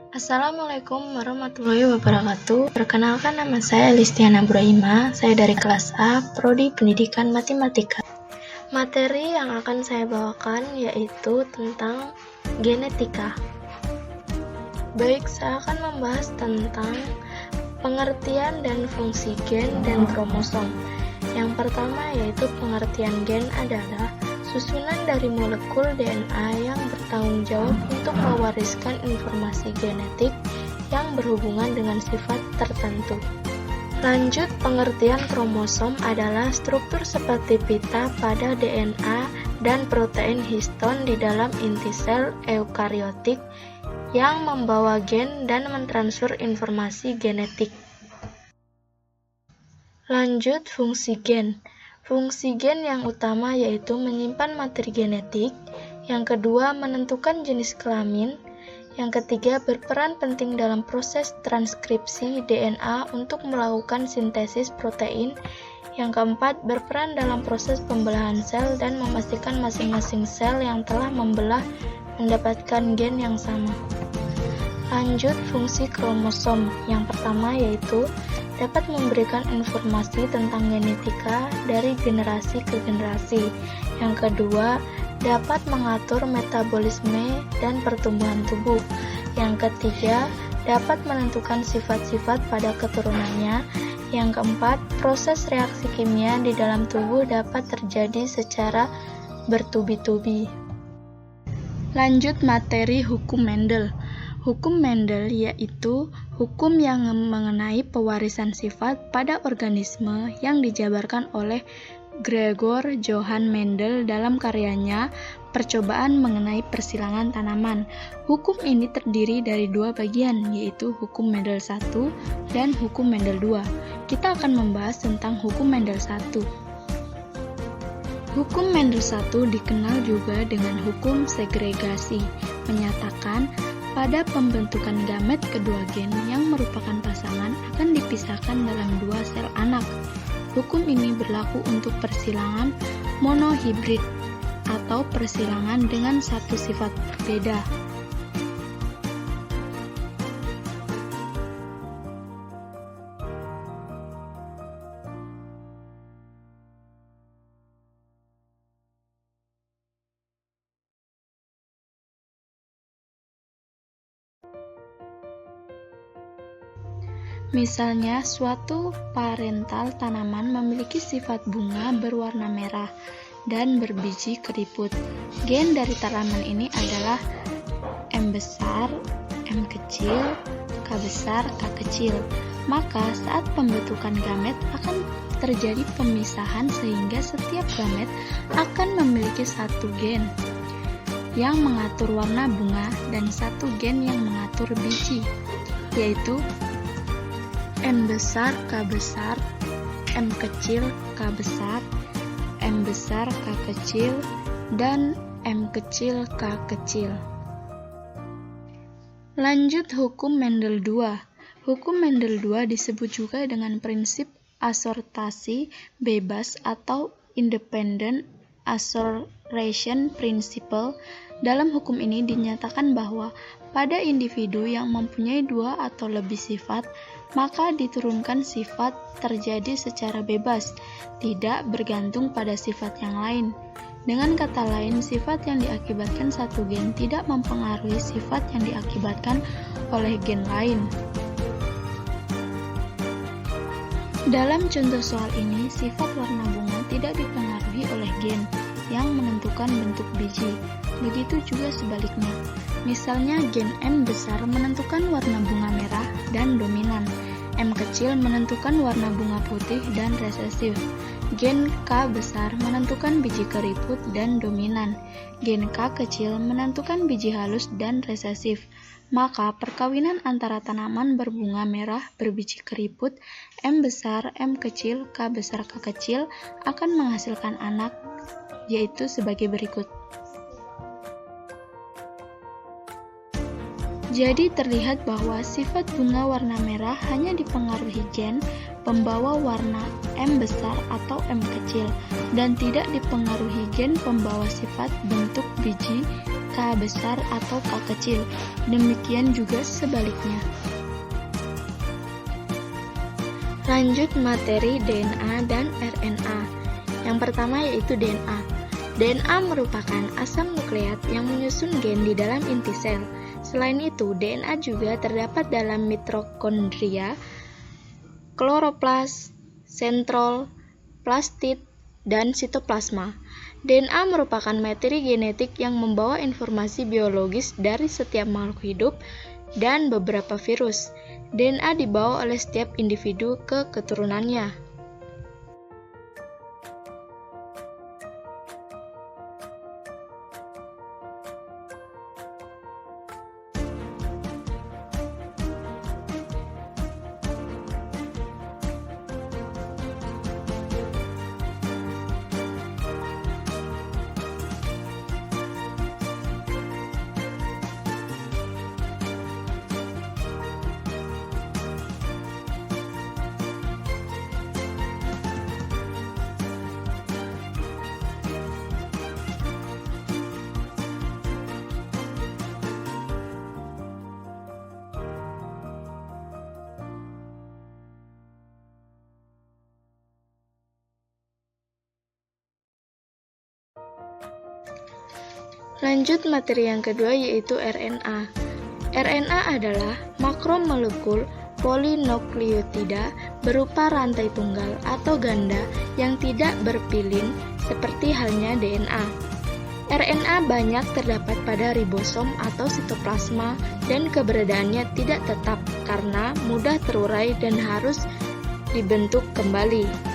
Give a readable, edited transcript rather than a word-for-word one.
Assalamualaikum warahmatullahi wabarakatuh. Perkenalkan, nama saya Listiana Brahima. Saya dari kelas A, Prodi Pendidikan Matematika. Materi yang akan saya bawakan yaitu tentang genetika. Baik, saya akan membahas tentang pengertian dan fungsi gen dan kromosom. Yang pertama yaitu pengertian gen adalah susunan dari molekul DNA yang bertanggung jawab untuk mewariskan informasi genetik yang berhubungan dengan sifat tertentu. Lanjut, pengertian kromosom adalah struktur seperti pita pada DNA dan protein histon di dalam inti sel eukariotik yang membawa gen dan mentransfer informasi genetik. Lanjut, fungsi gen. Fungsi gen yang utama yaitu menyimpan materi genetik, yang kedua menentukan jenis kelamin, yang ketiga berperan penting dalam proses transkripsi DNA untuk melakukan sintesis protein, yang keempat berperan dalam proses pembelahan sel dan memastikan masing-masing sel yang telah membelah mendapatkan gen yang sama. Lanjut, fungsi kromosom. Yang pertama yaitu dapat memberikan informasi tentang genetika dari generasi ke generasi. Yang kedua, dapat mengatur metabolisme dan pertumbuhan tubuh. Yang ketiga, dapat menentukan sifat-sifat pada keturunannya. Yang keempat, proses reaksi kimia di dalam tubuh dapat terjadi secara bertubi-tubi. Lanjut, materi hukum Mendel. Hukum Mendel yaitu hukum yang mengenai pewarisan sifat pada organisme yang dijabarkan oleh Gregor Johann Mendel dalam karyanya Percobaan mengenai Persilangan Tanaman. Hukum ini terdiri dari dua bagian, yaitu hukum Mendel 1 dan hukum Mendel 2. Kita akan membahas tentang hukum Mendel 1. Hukum Mendel 1 dikenal juga dengan hukum segregasi, menyatakan pada pembentukan gamet kedua gen yang merupakan pasangan akan dipisahkan dalam dua sel anak. Hukum ini berlaku untuk persilangan monohibrid atau persilangan dengan satu sifat berbeda. Misalnya, suatu parental tanaman memiliki sifat bunga berwarna merah dan berbiji keriput. Gen dari tanaman ini adalah M besar, M kecil, K besar, K kecil. Maka saat pembentukan gamet akan terjadi pemisahan sehingga setiap gamet akan memiliki satu gen yang mengatur warna bunga dan satu gen yang mengatur biji, yaitu M besar, K besar, M kecil, K besar, M besar, K kecil, dan M kecil, K kecil. Lanjut, hukum Mendel 2. Hukum Mendel 2 disebut juga dengan prinsip asortasi bebas atau independent assortation principle. Dalam hukum ini dinyatakan bahwa pada individu yang mempunyai dua atau lebih sifat, maka diturunkan sifat terjadi secara bebas, tidak bergantung pada sifat yang lain. Dengan kata lain, sifat yang diakibatkan satu gen tidak mempengaruhi sifat yang diakibatkan oleh gen lain. Dalam contoh soal ini, sifat warna bunga tidak dipengaruhi oleh gen yang menentukan bentuk biji. Begitu juga sebaliknya. Misalnya, gen M besar menentukan warna bunga merah dan dominan. M kecil menentukan warna bunga putih dan resesif. Gen K besar menentukan biji keriput dan dominan. Gen K kecil menentukan biji halus dan resesif. Maka perkawinan antara tanaman berbunga merah berbiji keriput M besar, M kecil, K besar, K kecil akan menghasilkan anak, yaitu sebagai berikut. Jadi terlihat bahwa sifat bunga warna merah hanya dipengaruhi gen pembawa warna M besar atau M kecil dan tidak dipengaruhi gen pembawa sifat bentuk biji K besar atau K kecil. Demikian juga sebaliknya. Lanjut materi DNA dan RNA. Yang pertama yaitu DNA. DNA merupakan asam nukleat yang menyusun gen di dalam inti sel. Selain itu, DNA juga terdapat dalam mitokondria, kloroplas, sentrol, plastid, dan sitoplasma. DNA merupakan materi genetik yang membawa informasi biologis dari setiap makhluk hidup dan beberapa virus. DNA dibawa oleh setiap individu ke keturunannya. Lanjut materi yang kedua yaitu RNA. RNA adalah makromolekul polinukleotida berupa rantai tunggal atau ganda yang tidak berpilin seperti halnya DNA. RNA banyak terdapat pada ribosom atau sitoplasma dan keberadaannya tidak tetap karena mudah terurai dan harus dibentuk kembali.